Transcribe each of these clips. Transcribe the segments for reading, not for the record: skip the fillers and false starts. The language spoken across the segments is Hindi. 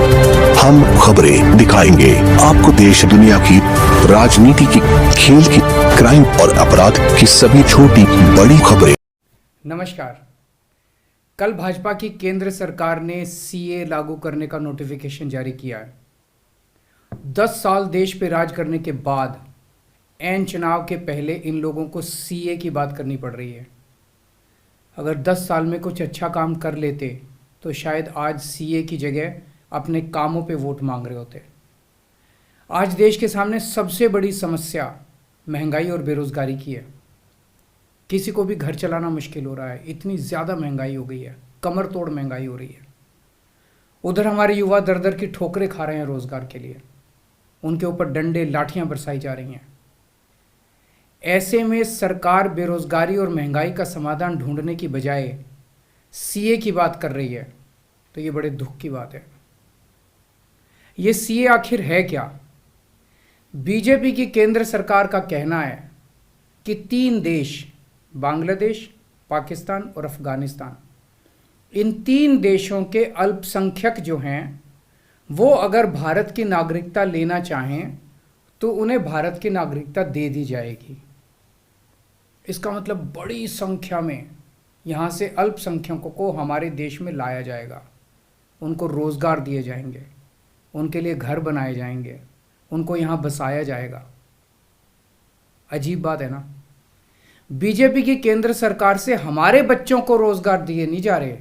हम खबरें दिखाएंगे आपको देश दुनिया की, राजनीति की, खेल की, क्राइम और अपराध की सभी छोटी बड़ी खबरें। नमस्कार। कल भाजपा की केंद्र सरकार ने सीए लागू करने का नोटिफिकेशन जारी किया है। 10 साल देश पे राज करने के बाद ऐन चुनाव के पहले इन लोगों को सीए की बात करनी पड़ रही है। अगर 10 साल में कुछ अच्छा काम कर लेते तो शायद आज सीए की जगह अपने कामों पे वोट मांग रहे होते। आज देश के सामने सबसे बड़ी समस्या महंगाई और बेरोजगारी की है। किसी को भी घर चलाना मुश्किल हो रहा है, इतनी ज़्यादा महंगाई हो गई है, कमर तोड़ महंगाई हो रही है। उधर हमारे युवा दर दर की ठोकरें खा रहे हैं रोज़गार के लिए, उनके ऊपर डंडे लाठियां बरसाई जा रही हैं। ऐसे में सरकार बेरोजगारी और महंगाई का समाधान ढूंढने की बजाय सीए की बात कर रही है, तो ये बड़े दुख की बात है। ये सीए आखिर है क्या? बीजेपी की केंद्र सरकार का कहना है कि 3 देश, बांग्लादेश, पाकिस्तान और अफगानिस्तान, इन 3 देशों के अल्पसंख्यक जो हैं वो अगर भारत की नागरिकता लेना चाहें तो उन्हें भारत की नागरिकता दे दी जाएगी। इसका मतलब बड़ी संख्या में यहाँ से अल्पसंख्यकों को हमारे देश में लाया जाएगा, उनको रोज़गार दिए जाएंगे, उनके लिए घर बनाए जाएंगे, उनको यहाँ बसाया जाएगा। अजीब बात है ना। बीजेपी की केंद्र सरकार से हमारे बच्चों को रोजगार दिए नहीं जा रहे,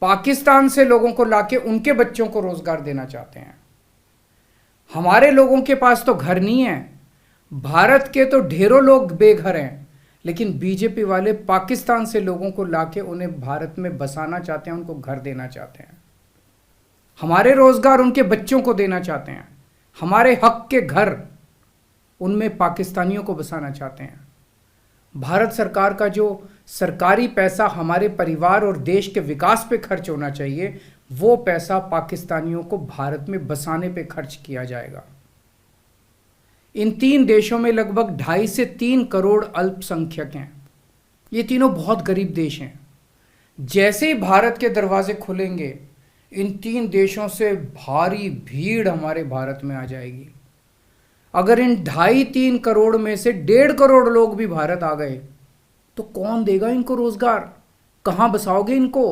पाकिस्तान से लोगों को लाके उनके बच्चों को रोजगार देना चाहते हैं। हमारे लोगों के पास तो घर नहीं है, भारत के तो ढेरों लोग बेघर हैं, लेकिन बीजेपी वाले पाकिस्तान से लोगों को लाके उन्हें भारत में बसाना चाहते हैं, उनको घर देना चाहते हैं। हमारे रोजगार उनके बच्चों को देना चाहते हैं, हमारे हक के घर उनमें पाकिस्तानियों को बसाना चाहते हैं। भारत सरकार का जो सरकारी पैसा हमारे परिवार और देश के विकास पे खर्च होना चाहिए, वो पैसा पाकिस्तानियों को भारत में बसाने पे खर्च किया जाएगा। इन 3 देशों में लगभग 2.5 से 3 करोड़ अल्पसंख्यक हैं। ये तीनों बहुत गरीब देश हैं। जैसे ही भारत के दरवाजे खुलेंगे, इन 3 देशों से भारी भीड़ हमारे भारत में आ जाएगी। अगर इन 2.5-3 करोड़ में से 1.5 करोड़ लोग भी भारत आ गए तो कौन देगा इनको रोजगार? कहाँ बसाओगे इनको?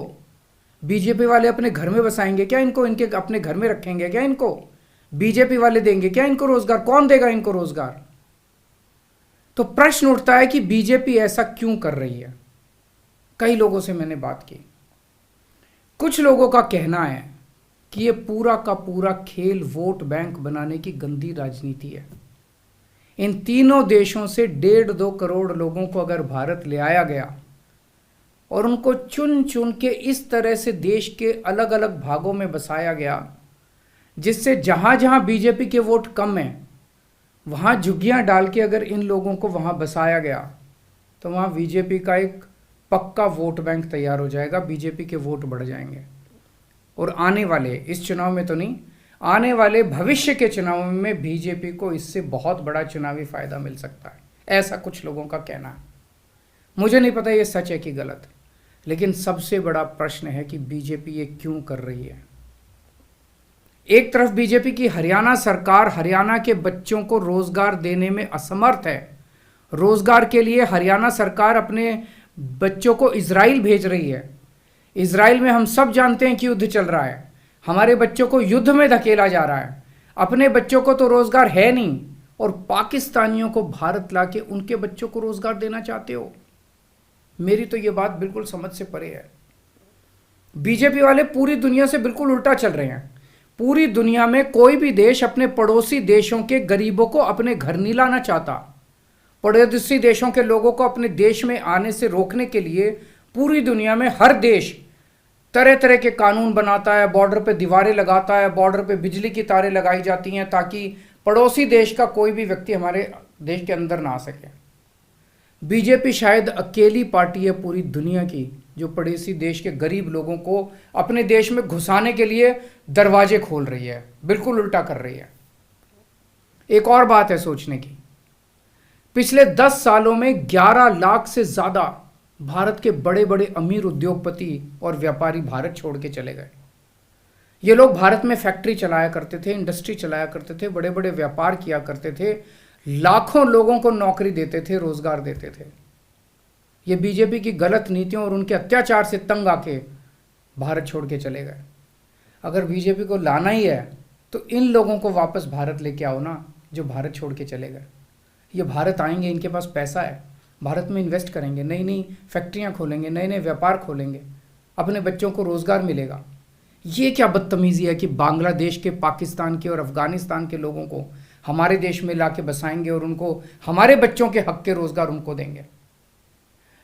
बीजेपी वाले अपने घर में बसाएंगे क्या इनको? इनके अपने घर में रखेंगे क्या इनको? बीजेपी वाले देंगे क्या इनको रोजगार? कौन देगा इनको रोजगार? तो प्रश्न उठता है कि बीजेपी ऐसा क्यों कर रही है। कई लोगों से मैंने बात की, कुछ लोगों का कहना है कि ये पूरा का पूरा खेल वोट बैंक बनाने की गंदी राजनीति है। इन तीनों देशों से 1.5-2 करोड़ लोगों को अगर भारत ले आया गया और उनको चुन चुन के इस तरह से देश के अलग अलग भागों में बसाया गया, जिससे जहां जहां बीजेपी के वोट कम हैं वहां झुग्गियां डाल के अगर इन लोगों को वहां बसाया गया तो वहां बीजेपी का एक पक्का वोट बैंक तैयार हो जाएगा, बीजेपी के वोट बढ़ जाएंगे। और आने वाले इस चुनाव में तो नहीं, आने वाले भविष्य के चुनाव में बीजेपी को इससे बहुत बड़ा चुनावी फायदा मिल सकता है, ऐसा कुछ लोगों का कहना है। मुझे नहीं पता ये सच है कि गलत, लेकिन सबसे बड़ा प्रश्न है कि बीजेपी ये क्यों कर रही है। एक तरफ बीजेपी की हरियाणा सरकार हरियाणा के बच्चों को रोजगार देने में असमर्थ है। रोजगार के लिए हरियाणा सरकार अपने बच्चों को इजराइल भेज रही है। इजराइल में हम सब जानते हैं कि युद्ध चल रहा है, हमारे बच्चों को युद्ध में धकेला जा रहा है। अपने बच्चों को तो रोजगार है नहीं और पाकिस्तानियों को भारत लाके उनके बच्चों को रोजगार देना चाहते हो। मेरी तो ये बात बिल्कुल समझ से परे है। बीजेपी वाले पूरी दुनिया से बिल्कुल उल्टा चल रहे हैं। पूरी दुनिया में कोई भी देश अपने पड़ोसी देशों के गरीबों को अपने घर नहीं लाना चाहता। पड़ोसी देशों के लोगों को अपने देश में आने से रोकने के लिए पूरी दुनिया में हर देश तरह तरह के कानून बनाता है, बॉर्डर पे दीवारें लगाता है, बॉर्डर पे बिजली की तारें लगाई जाती हैं ताकि पड़ोसी देश का कोई भी व्यक्ति हमारे देश के अंदर ना आ सके। बीजेपी शायद अकेली पार्टी है पूरी दुनिया की जो पड़ोसी देश के गरीब लोगों को अपने देश में घुसाने के लिए दरवाजे खोल रही है, बिल्कुल उल्टा कर रही है। एक और बात है सोचने की, पिछले 10 सालों में 11 लाख से ज्यादा भारत के बड़े बड़े अमीर उद्योगपति और व्यापारी भारत छोड़ के चले गए। ये लोग भारत में फैक्ट्री चलाया करते थे, इंडस्ट्री चलाया करते थे, बड़े बड़े व्यापार किया करते थे, लाखों लोगों को नौकरी देते थे, रोजगार देते थे। ये बीजेपी की गलत नीतियों और उनके अत्याचार से तंग आके भारत छोड़ के चले गए। अगर बीजेपी को लाना ही है तो इन लोगों को वापस भारत लेके आओ ना, जो भारत छोड़ के चले गए। ये भारत आएंगे, इनके पास पैसा है, भारत में इन्वेस्ट करेंगे, नई नई फैक्ट्रियां खोलेंगे, नए नए व्यापार खोलेंगे, अपने बच्चों को रोजगार मिलेगा। ये क्या बदतमीजी है कि बांग्लादेश के, पाकिस्तान के और अफगानिस्तान के लोगों को हमारे देश में लाके बसाएंगे और उनको हमारे बच्चों के हक के रोजगार उनको देंगे।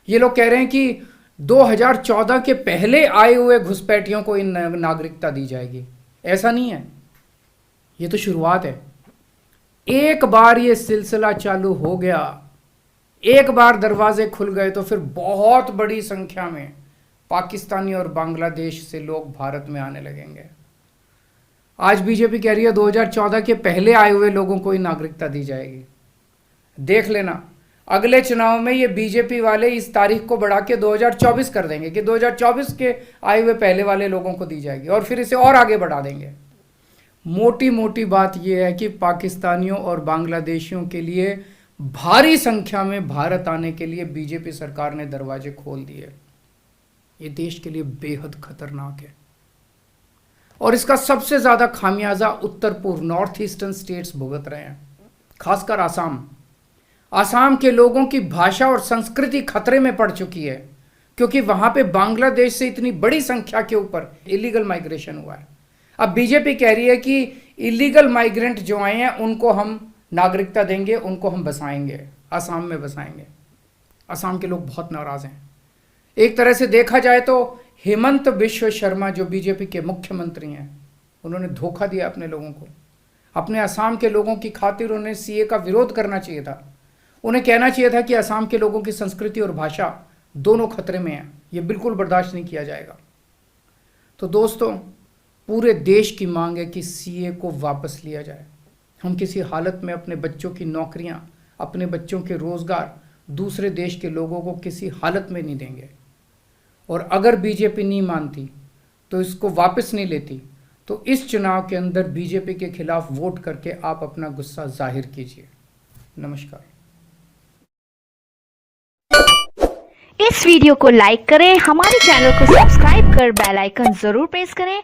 ये लोग कह रहे हैं कि 2014 के पहले आए हुए घुसपैठियों को इन नागरिकता दी जाएगी। ऐसा नहीं है, ये तो शुरुआत है। एक बार ये सिलसिला चालू हो गया, एक बार दरवाजे खुल गए तो फिर बहुत बड़ी संख्या में पाकिस्तानी और बांग्लादेश से लोग भारत में आने लगेंगे। आज बीजेपी कह रही है 2014 के पहले आए हुए लोगों को ही नागरिकता दी जाएगी। देख लेना, अगले चुनाव में ये बीजेपी वाले इस तारीख को बढ़ा के 2024 कर देंगे कि 2024 के आए हुए पहले वाले लोगों को दी जाएगी, और फिर इसे और आगे बढ़ा देंगे। मोटी मोटी बात यह है कि पाकिस्तानियों और बांग्लादेशियों के लिए भारी संख्या में भारत आने के लिए बीजेपी सरकार ने दरवाजे खोल दिए। ये देश के लिए बेहद खतरनाक है, और इसका सबसे ज्यादा खामियाजा उत्तर पूर्व, नॉर्थ ईस्टर्न स्टेट्स भुगत रहे हैं, खासकर आसाम। आसाम के लोगों की भाषा और संस्कृति खतरे में पड़ चुकी है, क्योंकि वहां पे बांग्लादेश से इतनी बड़ी संख्या के ऊपर इलीगल माइग्रेशन हुआ है। अब बीजेपी कह रही है कि इलीगल माइग्रेंट जो आए हैं उनको हम नागरिकता देंगे, उनको हम बसाएंगे, आसाम में बसाएंगे। आसाम के लोग बहुत नाराज हैं। एक तरह से देखा जाए तो हेमंत बिश्व शर्मा जो बीजेपी के मुख्यमंत्री हैं, उन्होंने धोखा दिया अपने लोगों को। अपने असम के लोगों की खातिर उन्हें सीए का विरोध करना चाहिए था। उन्हें कहना चाहिए था कि असम के लोगों की संस्कृति और भाषा दोनों खतरे में है, ये बिल्कुल बर्दाश्त नहीं किया जाएगा। तो दोस्तों, पूरे देश की मांग है कि सीए को वापस लिया जाए। हम किसी हालत में अपने बच्चों की नौकरियां, अपने बच्चों के रोजगार दूसरे देश के लोगों को किसी हालत में नहीं देंगे। और अगर बीजेपी नहीं मानती तो इसको वापस नहीं लेती, तो इस चुनाव के अंदर बीजेपी के खिलाफ वोट करके आप अपना गुस्सा जाहिर कीजिए। नमस्कार। इस वीडियो को लाइक करें, हमारे चैनल को सब्सक्राइब कर बेल आइकन जरूर प्रेस करें